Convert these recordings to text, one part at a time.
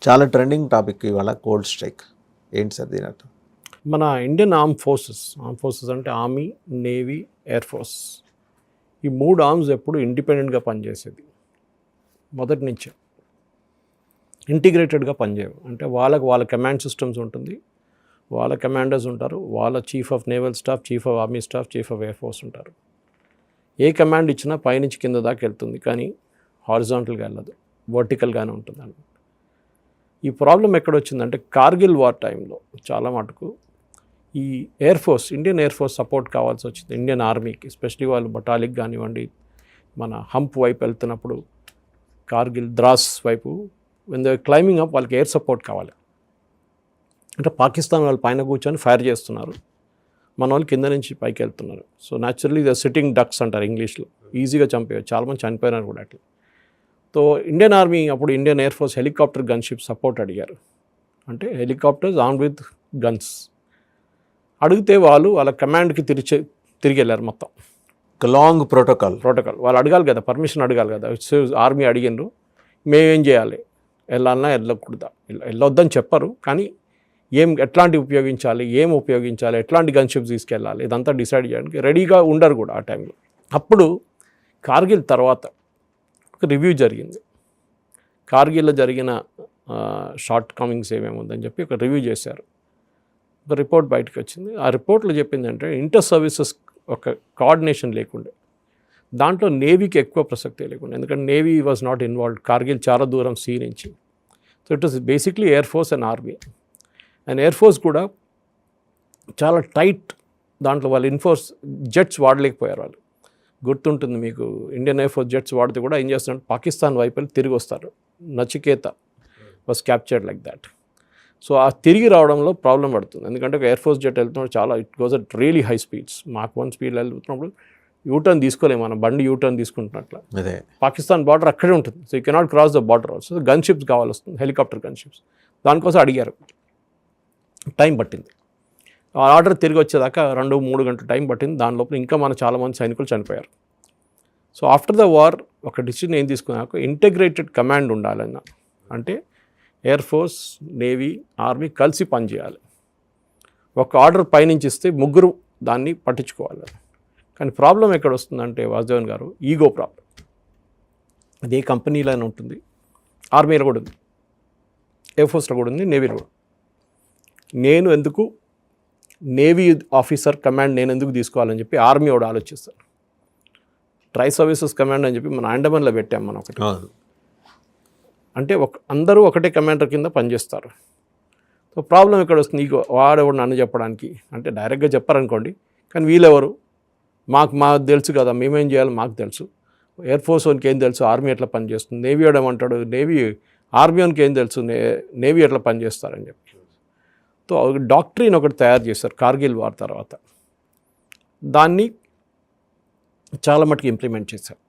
చాలా trending topic ఇవాళ cold strike. ఏంటి సార్ దీని అర్థం? మన ఇండియన్ ఆర్మ్ ఫోర్సెస్ అంటే ఆర్మీ, నేవీ, ఎయిర్ ఫోర్స్, ఈ 3 ఆర్మ్స్ ఎప్పుడు ఇండిపెండెంట్గా పనిచేసేది. మొదటి నుంచే ఇంటిగ్రేటెడ్గా పనిచేయవు. అంటే వాళ్ళ కమాండ్ సిస్టమ్స్ ఉంటుంది, వాళ్ళ కమాండర్స్ ఉంటారు, వాళ్ళ chief of naval staff, chief of army staff, chief of air force ఉంటారు. ఏ కమాండ్ ఇచ్చినా పైనుంచి కింద దాకా వెళ్తుంది, కానీ హారిజాంటల్గా వెళ్ళదు, వర్టికల్గానే ఉంటుంది అన్నమాట. ఈ ప్రాబ్లం ఎక్కడొచ్చిందంటే కార్గిల్ వార్ టైంలో చాలా మటుకు ఈ air force, Indian air force support కావాల్సి వచ్చింది ఇండియన్ ఆర్మీకి. ఎస్పెషలీ వాళ్ళు బటాలిక్ కానివ్వండి, మన హంప్ వైపు వెళ్తున్నప్పుడు కార్గిల్ ద్రాస్ వైపు వెన్ దే క్లైంబింగ్ అప్ వాళ్ళకి ఎయిర్ సపోర్ట్ కావాలి. అంటే పాకిస్తాన్ వాళ్ళు పైన కూర్చొని ఫైర్ చేస్తున్నారు, మన వాళ్ళు కింద నుంచి పైకి వెళ్తున్నారు. So naturally the sitting ducks అంటారు ఇంగ్లీష్లో, ఈజీగా చంపేయచ్చు. చాలామంది చనిపోయినారు కూడా అట్లా. సో ఇండియన్ ఆర్మీ అప్పుడు Indian air force helicopter gunship support అడిగారు. అంటే హెలికాప్టర్స్ ఆన్ విత్ గన్స్ అడిగితే వాళ్ళ కమాండ్కి తిరిగి వెళ్ళారు మొత్తం. లాంగ్ ప్రోటోకాల్ వాళ్ళు అడగాలి కదా, పర్మిషన్ అడగాలి కదా. ఆర్మీ అడిగినారు, మేమేం చేయాలి, వెళ్ళాలన్నా వెళ్ళొద్దని చెప్పరు, కానీ ఎట్లాంటి ఉపయోగించాలి, ఎట్లాంటి గన్షిప్స్ తీసుకెళ్ళాలి, ఇదంతా డిసైడ్ చేయడానికి రెడీగా ఉండరు కూడా ఆ టైంలో. అప్పుడు కార్గిల్ తర్వాత ఒక రివ్యూ జరిగింది. కార్గిల్లో జరిగిన షార్ట్ కమింగ్స్ ఏమేమి ఉందని చెప్పి ఒక రివ్యూ చేశారు. ఒక రిపోర్ట్ బయటకు వచ్చింది. ఆ రిపోర్ట్లో చెప్పింది అంటే ఇంటర్ సర్వీసెస్ ఒక కోఆర్డినేషన్ లేకుండే, దాంట్లో నేవీకి ఎక్కువ ప్రసక్తి లేకుండా, ఎందుకంటే navy was not involved. Kargil చాలా దూరం సీ నుంచి. So it was basically air force and army. And air force కూడా చాలా టైట్, దాంట్లో వాళ్ళు జెట్స్ వాడలేకపోయారు. వాళ్ళు గుర్తుంటుంది మీకు, ఇండియన్ ఎయిర్ ఫోర్స్ జెట్స్ వాడితే కూడా ఏం చేస్తున్నారు, పాకిస్తాన్ వైపు వెళ్ళి తిరిగి వస్తారు. Nachiketa was captured like that. So ఆ తిరిగి రావడంలో ప్రాబ్లం పడుతుంది, ఎందుకంటే ఒక ఎయిర్ ఫోర్స్ జెట్ వెళ్తున్నప్పుడు చాలా it goes at really high speeds. Mach 1 speed వెళ్తున్నప్పుడు యూటర్న్ తీసుకోలేము మనం, బండి యూటర్న్ తీసుకుంటున్నట్ల. పాకిస్తాన్ బార్డర్ అక్కడే ఉంటుంది. So you cannot cross the border also. Gun ships కావాలి వస్తుంది, హెలికాప్టర్ గన్ షిప్స్. దానికోసం అడిగారు, టైం పట్టింది. ఆ ఆర్డర్ తిరిగి వచ్చేదాకా 2-3 గంటలు టైం పట్టింది. దాని లోపల ఇంకా మన చాలామంది సైనికులు చనిపోయారు. సో ఆఫ్టర్ ద వార్ ఒక డిసిజన్ ఏం తీసుకున్నాక ఇంటిగ్రేటెడ్ కమాండ్ ఉండాలన్న, అంటే ఎయిర్ ఫోర్స్, నేవీ, ఆర్మీ కలిసి పనిచేయాలి. ఒక ఆర్డర్ పైనుంచి ఇస్తే ముగ్గురు దాన్ని పట్టించుకోవాలి. కానీ ప్రాబ్లం ఎక్కడ వస్తుందంటే వాసుదేవన్ గారు, ఈగో ప్రాబ్లం. అది ఏ కంపెనీలోనే ఉంటుంది, ఆర్మీలో కూడా ఉంది, ఎయిర్ ఫోర్స్లో కూడా ఉంది, నేవీలో కూడా. నేను ఎందుకు నేవీ ఆఫీసర్ కమాండ్ నేను ఎందుకు తీసుకోవాలని చెప్పి ఆర్మీ వాడు ఆలోచిస్తారు. ట్రై సర్వీసెస్ కమాండ్ అని చెప్పి మన అండమాన్లో పెట్టాం మనం ఒకటి. అంటే అందరూ ఒకటే కమాండర్ కింద పనిచేస్తారు. సో ప్రాబ్లం ఎక్కడ వస్తుంది, ఈగో. వాడెవడు నన్ను చెప్పడానికి, అంటే డైరెక్ట్గా చెప్పారనుకోండి, కానీ వీళ్ళెవరు, మాకు తెలుసు కదా, మేమేం చేయాలో మాకు తెలుసు. ఎయిర్ ఫోర్స్ వానికి ఏం తెలుసు, ఆర్మీ ఎట్లా పనిచేస్తుంది. నేవీ వాడు ఏమంటాడు, ఆర్మీ వానికి ఏం తెలుసు, నేవీ ఎట్లా పనిచేస్తారని చెప్పి. సో డాక్ట్రిన్ ఒకటి తయారు చేశారు కార్గిల్ వార్ తర్వాత. దాన్ని చాలా మటుకు ఇంప్లిమెంట్ చేశారు.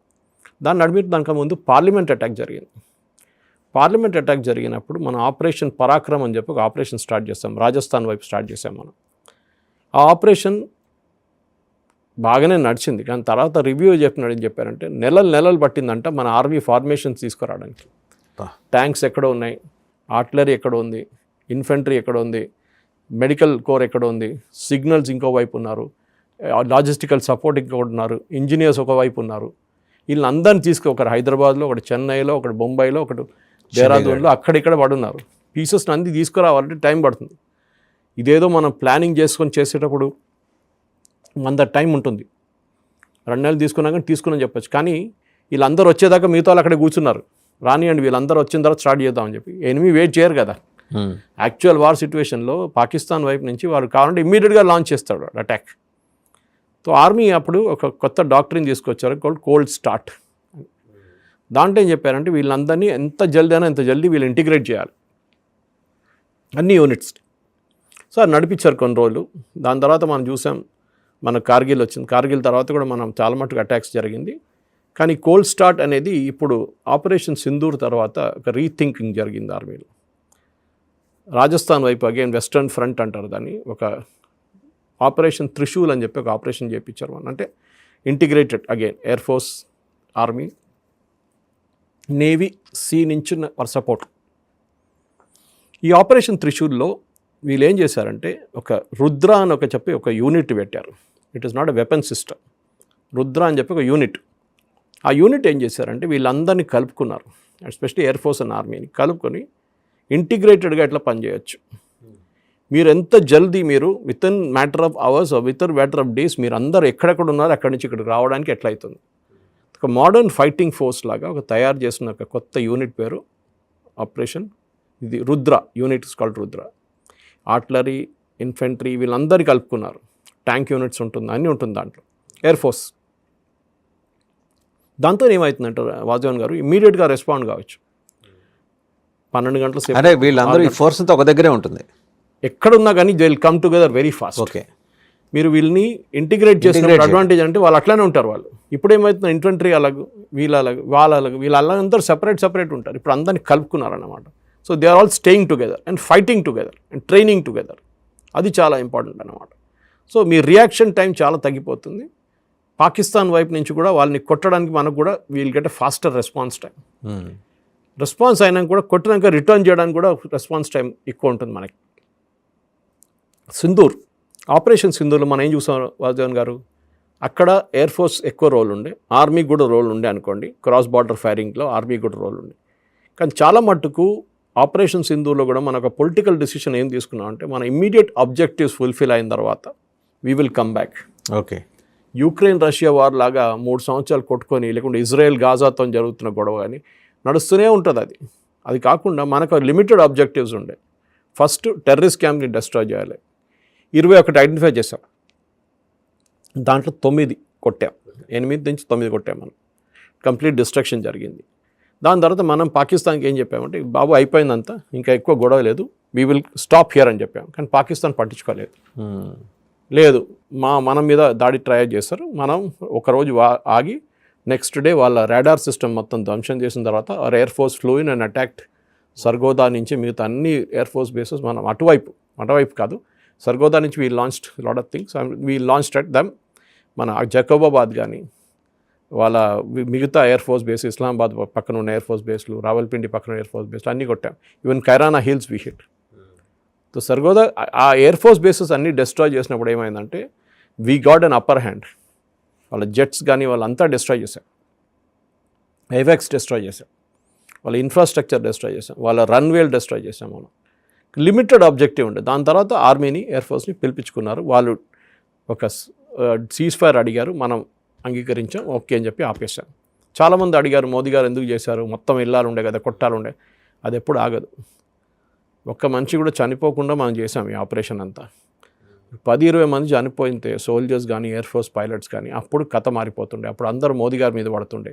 దానికి ముందు పార్లమెంట్ అటాక్ జరిగింది. పార్లమెంట్ అటాక్ జరిగినప్పుడు మనం ఆపరేషన్ పరాక్రమ్ అని చెప్పి ఒక ఆపరేషన్ స్టార్ట్ చేస్తాం. రాజస్థాన్ వైపు స్టార్ట్ చేసాం మనం. ఆ ఆపరేషన్ బాగానే నడిచింది, కానీ తర్వాత రివ్యూ చెప్పారంటే నెలలు పట్టిందంట మన ఆర్మీ ఫార్మేషన్స్ తీసుకురావడానికి. ట్యాంక్స్ ఎక్కడ ఉన్నాయి, ఆర్టిలరీ ఎక్కడ ఉంది, ఇన్ఫెంట్రీ ఎక్కడ ఉంది, మెడికల్ కోర్ ఎక్కడ ఉంది, సిగ్నల్స్ ఇంకో వైపు ఉన్నారు, లాజిస్టికల్ సపోర్ట్ ఇంకొకటి ఉన్నారు, ఇంజనీర్స్ ఒకవైపు ఉన్నారు. వీళ్ళందరినీ ఒకటి హైదరాబాద్లో, ఒకటి చెన్నైలో, ఒకటి బొంబాయిలో, ఒకటి దేహరాదూన్లో, అక్కడిక్కడ పడున్నారు. పీసెస్ని అన్ని తీసుకురావాలంటే టైం పడుతుంది. ఇదేదో మనం ప్లానింగ్ చేసుకొని చేసేటప్పుడు మన టైం ఉంటుంది, 2 నెలలు తీసుకున్నా కానీ తీసుకుని చెప్పచ్చు. కానీ వీళ్ళందరూ వచ్చేదాకా మిగతా వాళ్ళు అక్కడే కూర్చున్నారు, రానియండి వీళ్ళందరూ వచ్చిన తర్వాత స్టార్ట్ చేద్దామని చెప్పి. ఎనిమి వెయిట్ చేయరు కదా. యాక్చువల్ వార్ సిచ్యువేషన్లో పాకిస్తాన్ వైపు నుంచి వారు కావాలంటే ఇమ్మీడియట్గా లాంచ్ చేస్తాడు అటాక్. సో ఆర్మీ అప్పుడు ఒక కొత్త డాక్టరీని తీసుకొచ్చారు, కోల్డ్ స్టార్ట్. దాంట్లో ఏం చెప్పారంటే వీళ్ళందరినీ ఎంత జల్దీ వీళ్ళు ఇంటిగ్రేట్ చేయాలి అన్ని యూనిట్స్. సో అది నడిపించారు కొన్ని రోజులు. దాని తర్వాత మనం చూసాం, మన కార్గిల్ వచ్చింది. కార్గిల్ తర్వాత కూడా మనం చాలా మటుకు అటాక్స్ జరిగింది. కానీ కోల్డ్ స్టార్ట్ అనేది ఇప్పుడు ఆపరేషన్ సింధూర్ తర్వాత ఒక రీథింకింగ్ జరిగింది ఆర్మీలో. రాజస్థాన్ వైపు అగైన్ వెస్టర్న్ ఫ్రంట్ అంటారు దాన్ని, ఒక ఆపరేషన్ త్రిశూల్ అని చెప్పి ఒక ఆపరేషన్ చేయించారు మనం. అంటే integrated again air force, army, navy, sea నుంచి సపోర్ట్. ఈ ఆపరేషన్ త్రిశూల్లో వీళ్ళు ఏం చేశారంటే ఒక రుద్ర అని ఒక యూనిట్ పెట్టారు. It is not a weapon system. Rudra అని చెప్పి ఒక యూనిట్. ఆ యూనిట్ ఏం చేశారంటే వీళ్ళందరినీ కలుపుకున్నారు, ఎస్పెషల్లీ ఎయిర్ ఫోర్స్ అండ్ ఆర్మీని కలుపుకొని ఇంటిగ్రేటెడ్గా ఎట్లా పనిచేయచ్చు. మీరు ఎంత జల్దీ మీరు within matter of hours within matter of days మీరు అందరూ ఎక్కడెక్కడ ఉన్నారు అక్కడి నుంచి ఇక్కడికి రావడానికి ఎట్లా అవుతుంది. ఒక మోడర్న్ ఫైటింగ్ ఫోర్స్ లాగా ఒక తయారు చేసిన ఒక కొత్త యూనిట్ పేరు ఆపరేషన్ ఇది Rudra. Unit is called Rudra. Artillery, infantry వీళ్ళందరూ కలుపుకున్నారు. ట్యాంక్ యూనిట్స్ ఉంటుంది, అన్నీ ఉంటుంది దాంట్లో. Air force. దాంతో ఏమవుతుందంటే వాజవాన్ గారు ఇమీడియట్గా రెస్పాండ్ కావచ్చు. 12 గంటల సేపు అంటే వీళ్ళందరూ ఈ ఫోర్స్ అంతా ఒక దగ్గరే ఉంటుంది, ఎక్కడున్నా కానీ they will come together very fast. Okay. మీరు వీళ్ళని ఇంటిగ్రేట్ చేసిన అడ్వాంటేజ్ అంటే వాళ్ళు అట్లానే ఉంటారు. వాళ్ళు ఇప్పుడు ఏమవుతుంది ఇన్ఫెంట్రీ అలాగ వీళ్ళ వీళ్ళందరూ సెపరేట్ ఉంటారు. ఇప్పుడు అందరినీ కలుపుకున్నారన్నమాట. So they are all staying together and fighting together and training together. అది చాలా ఇంపార్టెంట్ అన్నమాట. సో మీ రియాక్షన్ టైం చాలా తగ్గిపోతుంది. పాకిస్తాన్ వైపు నుంచి కూడా వాళ్ళని కొట్టడానికి మనకు కూడా we'll get a faster response time. Response అయినాక కూడా కొట్టినాక రిటర్న్ చేయడానికి కూడా రెస్పాన్స్ టైం ఎక్కువ ఉంటుంది మనకి. సింధూర్, ఆపరేషన్ సింధూర్లో మనం ఏం చూసాం వాజవాన్ గారు, అక్కడ ఎయిర్ ఫోర్స్ ఎక్కువ రోల్ ఉండే, ఆర్మీ కూడా రోల్ ఉండే అనుకోండి. క్రాస్ బార్డర్ ఫైరింగ్లో ఆర్మీ కూడా రోల్ ఉండే. కానీ చాలా మట్టుకు ఆపరేషన్ సింధూర్లో కూడా మన ఒక పొలిటికల్ డెసిషన్ ఏం తీసుకున్నాం అంటే మన ఇమ్మీడియట్ ఆబ్జెక్టివ్స్ ఫుల్ఫిల్ అయిన తర్వాత we will come back. Okay. Ukraine Russia war లాగా 3 సంవత్సరాలు కొట్టుకొని లేకుంటే ఇజ్రాయెల్ గాజాతో జరుగుతున్న గొడవ కానీ నడుస్తూనే ఉంటుంది. అది కాకుండా మనకు లిమిటెడ్ ఆబ్జెక్టివ్స్ ఉండే. ఫస్ట్ టెర్రరిస్ట్ క్యాంప్ని డిస్ట్రాయ్ చేయాలి. 21 ఐడెంటిఫై చేసాం, దాంట్లో 9 కొట్టాం. 8 నుంచి 9 కొట్టాం మనం. కంప్లీట్ డిస్ట్రక్షన్ జరిగింది. దాని తర్వాత మనం పాకిస్తాన్కి ఏం చెప్పామంటే బాబు అయిపోయిందంతా, ఇంకా ఎక్కువ గొడవ లేదు, వీ విల్ స్టాప్ హియర్ అని చెప్పాం. కానీ పాకిస్తాన్ పట్టించుకోలేదు. లేదు మన మీద దాడి ట్రై చేస్తారు. మనం ఒకరోజు ఆగి నెక్స్ట్ డే వాళ్ళ రాడార్ సిస్టమ్ మొత్తం ధ్వంసం చేసిన తర్వాత air force flu in and attacked Sargodha నుంచి మిగతా అన్ని ఎయిర్ ఫోర్స్ బేసెస్ మనం అటువైపు కాదు, సర్గోదా నుంచి we launched lot of things. We launched at them. మన జకోబాబాద్ కానీ వాళ్ళ మిగతా ఎయిర్ ఫోర్స్ బేస్, ఇస్లామాబాద్ పక్కన ఉన్న ఎయిర్ ఫోర్స్ బేస్లు, రావల్పిండి పక్కన ఎయిర్ ఫోర్స్ బేస్లు అన్నీ కొట్టాం. Even Kirana Hills we hit. So Sargodha ఆ ఎయిర్ ఫోర్స్ బేసెస్ అన్నీ డిస్ట్రాయ్ చేసినప్పుడు ఏమైందంటే we got an upper hand. వాళ్ళ జెట్స్ కానీ వాళ్ళంతా డిస్ట్రాయ్ చేశాం, ఏవెక్స్ డిస్ట్రాయ్ చేశాం, వాళ్ళ ఇన్ఫ్రాస్ట్రక్చర్ డిస్ట్రాయ్ చేశాం, వాళ్ళ రన్వేలు డిస్ట్రాయ్ చేశాం. మనం లిమిటెడ్ ఆబ్జెక్టివ్ ఉండే. దాని తర్వాత ఆర్మీని, ఎయిర్ ఫోర్స్ని పిలిపించుకున్నారు. వాళ్ళు ఒక సీజ్ ఫైర్ అడిగారు, మనం అంగీకరించాం, ఓకే అని చెప్పి ఆపేశాం. చాలామంది అడిగారు మోదీ గారు ఎందుకు చేశారు, మొత్తం వెళ్ళాలుండే కదా, కొట్టాలుండే. అది ఎప్పుడు ఆగదు. ఒక్క మనిషి కూడా చనిపోకుండా మనం చేసాం ఈ ఆపరేషన్ అంతా. 10-20 మంది చనిపోయితే సోల్జర్స్ కానీ ఎయిర్ ఫోర్స్ పైలట్స్ కానీ, అప్పుడు కథ మారిపోతుండే. అప్పుడు అందరూ మోదీ గారి మీద పడుతుండే,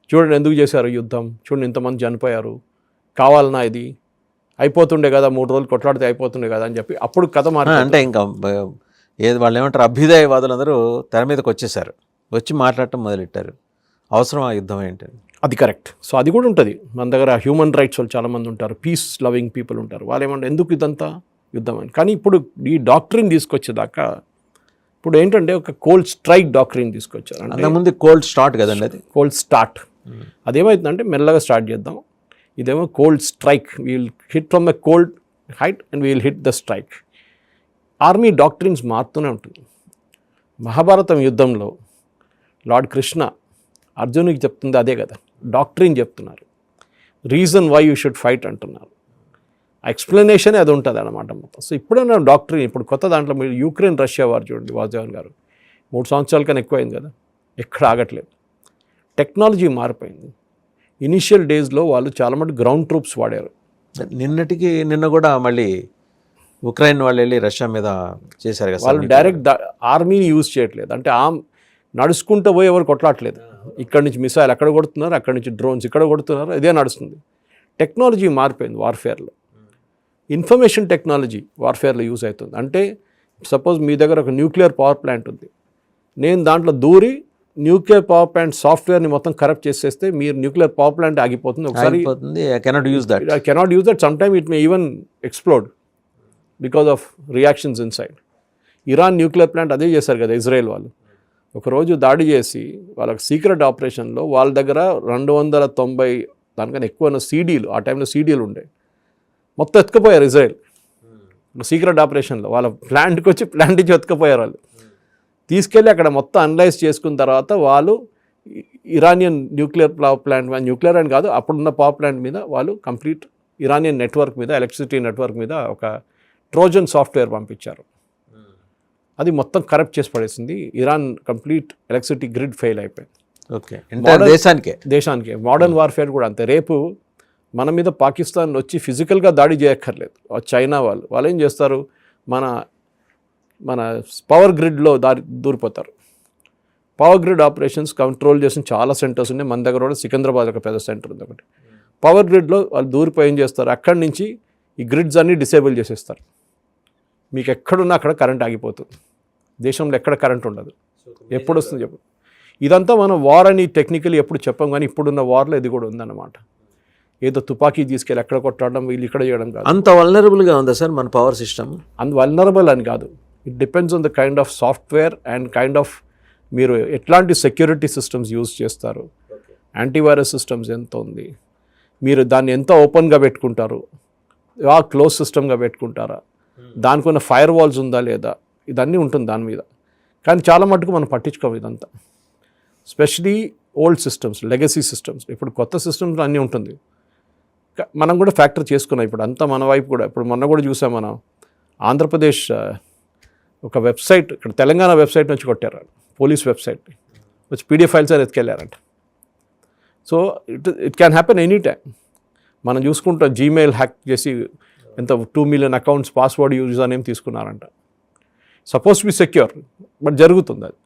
చూడండి ఎందుకు చేశారు యుద్ధం, చూడండి ఇంతమంది చనిపోయారు, కావాలన్నా ఇది అయిపోతుండే కదా, 3 రోజులు కొట్లాడితే అయిపోతుండే కదా అని చెప్పి అప్పుడు కథ మారి. అంటే ఇంకా ఏది వాళ్ళు ఏమంటారు, అభ్యుదయవాదులందరూ తెర మీదకి వచ్చేసారు, వచ్చి మాట్లాడటం మొదలెట్టారు. అవసరం ఆ యుద్ధం ఏంటని. అది కరెక్ట్. సో అది కూడా ఉంటుంది మన దగ్గర. హ్యూమన్ రైట్స్ వాళ్ళు చాలామంది ఉంటారు, పీస్ లవింగ్ పీపుల్ ఉంటారు. వాళ్ళు ఏమంటారు ఎందుకు ఇదంతా యుద్ధం అని. కానీ ఇప్పుడు ఈ డాక్ట్రిన్ తీసుకొచ్చేదాకా ఇప్పుడు ఏంటంటే ఒక కోల్డ్ స్ట్రైక్ డాక్ట్రిన్ తీసుకొచ్చారు. అంతకుముందు కోల్డ్ స్టార్ట్ కదండి, అది కోల్డ్ స్టార్ట్. అదేమవుతుందంటే మెల్లగా స్టార్ట్ చేద్దాం. ఇదేమో cold strike. We'll hit from the cold height and we'll hit the strike. Army doctrines మారుతూనే ఉంటుంది. మహాభారతం యుద్ధంలో లార్డ్ కృష్ణ అర్జునుడికి చెప్తుంది అదే కదా, డాక్ట్రిన్ చెప్తున్నారు. Reason why you should fight అంటున్నారు. ఆ ఎక్స్ప్లెనేషన్ అది ఉంటుంది అన్నమాట మొత్తం. సో ఇప్పుడైనా డాక్ట్రిన్, ఇప్పుడు కొత్త దాంట్లో మీరు యుక్రెయిన్ రష్యా వారు చూడండి వాజవాన్ గారు, 3 సంవత్సరాల కన్నా ఎక్కువైంది కదా, ఎక్కడ ఆగట్లేదు. టెక్నాలజీ మారిపోయింది. ఇనిషియల్ డేస్లో వాళ్ళు చాలా మటుకు గ్రౌండ్ ట్రూప్స్ వాడారు. నిన్న కూడా మళ్ళీ ఉక్రెయిన్ వాళ్ళు వెళ్ళి రష్యా మీద చేశారు కదా, వాళ్ళు డైరెక్ట్ ఆర్మీని యూజ్ చేయట్లేదు. అంటే నడుచుకుంటూ పోయి ఎవరు కొట్లాడలేదు. ఇక్కడ నుంచి మిసైల్ అక్కడ కొడుతున్నారు, అక్కడ నుంచి డ్రోన్స్ ఇక్కడ కొడుతున్నారు, ఇదే నడుస్తుంది. టెక్నాలజీ మారిపోయింది వార్ఫేర్లో. ఇన్ఫర్మేషన్ టెక్నాలజీ వార్ఫేర్లో యూజ్ అవుతుంది. అంటే సపోజ్ మీ దగ్గర ఒక న్యూక్లియర్ పవర్ ప్లాంట్ ఉంది, నేను దాంట్లో దూరి న్యూక్లియర్ పవర్ ప్లాంట్ సాఫ్ట్వేర్ని మొత్తం కరప్ట్ చేసేస్తే మీరు న్యూక్లియర్ పవర్ ప్లాంట్ ఆగిపోతుంది. ఒకసారి cannot use that. Some time it may even explode because of reactions inside. Iran nuclear plant అదే చేశారు కదా ఇజ్రాయెల్ వాళ్ళు. ఒకరోజు దాడి చేసి వాళ్ళకి సీక్రెట్ ఆపరేషన్లో వాళ్ళ దగ్గర 290 దానికన్నా ఎక్కువ సీడీలు, ఆ టైంలో సీడీలు ఉండే, మొత్తం ఎత్తుకుపోయారు ఇజ్రాయెల్ సీక్రెట్ ఆపరేషన్లో. వాళ్ళ ప్లాంట్కి వచ్చి ప్లాంట్ నుంచి ఎత్తుకుపోయారు వాళ్ళు. తీసుకెళ్ళి అక్కడ మొత్తం అనలైజ్ చేసుకున్న తర్వాత వాళ్ళు Iranian nuclear power plant, nuclear అని కాదు, అప్పుడున్న పవర్ ప్లాంట్ మీద వాళ్ళు కంప్లీట్ ఇరానియన్ నెట్వర్క్ మీద, ఎలక్ట్రిసిటీ నెట్వర్క్ మీద ఒక ట్రోజన్ సాఫ్ట్వేర్ పంపించారు. అది మొత్తం కరప్ట్ చేసి పడేసింది. Iran complete electricity grid fail అయిపోయింది. ఓకే, దేశానికే. మోడర్న్ వార్ఫేర్ కూడా అంతే. రేపు మన మీద పాకిస్తాన్ వచ్చి ఫిజికల్గా దాడి చేయక్కర్లేదు. చైనా వాళ్ళు ఏం చేస్తారు, మన పవర్ గ్రిడ్లో దూరిపోతారు. పవర్ గ్రిడ్ ఆపరేషన్స్ కంట్రోల్ చేసిన చాలా సెంటర్స్ ఉన్నాయి. మన దగ్గర కూడా సికింద్రాబాద్ ఒక పెద్ద సెంటర్ ఉంది ఒకటి. పవర్ గ్రిడ్లో వాళ్ళు దూరిపోయి ఏం చేస్తారు, అక్కడి నుంచి ఈ గ్రిడ్స్ అన్నీ డిసేబుల్ చేసేస్తారు. మీకు ఎక్కడున్నా అక్కడ కరెంట్ ఆగిపోతుంది. దేశంలో ఎక్కడ కరెంట్ ఉండదు. ఎప్పుడు వస్తుంది చెప్పు. ఇదంతా మనం వార్ అని టెక్నికలీ ఎప్పుడు చెప్పాం, కానీ ఇప్పుడున్న వార్లో ఇది కూడా ఉందన్నమాట. ఏదో తుపాకీ తీసుకెళ్ళి ఎక్కడ కొట్టడం, వీళ్ళు ఇక్కడ చేయడం కాదు. అంత వల్నరబుల్గా ఉందా సార్ మన పవర్ సిస్టమ్? అంత వల్నరబుల్ అని కాదు. It depends on the kind of software and kind of మీరు ఎట్లాంటి సెక్యూరిటీ సిస్టమ్స్ యూజ్ చేస్తారు, యాంటీవైరస్ సిస్టమ్స్ ఎంత ఉంది, మీరు దాన్ని ఎంత ఓపెన్గా పెట్టుకుంటారు, క్లోజ్ సిస్టమ్గా పెట్టుకుంటారా, దానికి ఉన్న ఫైర్ వాల్స్ ఉందా లేదా, ఇదన్నీ ఉంటుంది దాని మీద. కానీ చాలా మటుకు మనం పట్టించుకోము ఇదంతా. Especially old systems, legacy systems. ఇప్పుడు కొత్త సిస్టమ్స్ అన్నీ ఉంటుంది, మనం కూడా ఫ్యాక్టర్ చేసుకున్నాం. ఇప్పుడు అంతా మన వైపు కూడా, ఇప్పుడు మొన్న కూడా చూసాం మనం, ఆంధ్రప్రదేశ్ ఒక వెబ్సైట్, ఇక్కడ తెలంగాణ వెబ్సైట్ నుంచి కొట్టారు, పోలీస్ వెబ్సైట్ వచ్చి పీడిఎఫ్ ఫైల్స్ అని ఎత్తుకెళ్ళారంట. So it can happen any time. మనం చూసుకుంటాం, జీమెయిల్ హ్యాక్ చేసి ఎంత 2 million accounts password user name తీసుకున్నారంట. Suppose to be secure, but జరుగుతుంది అది.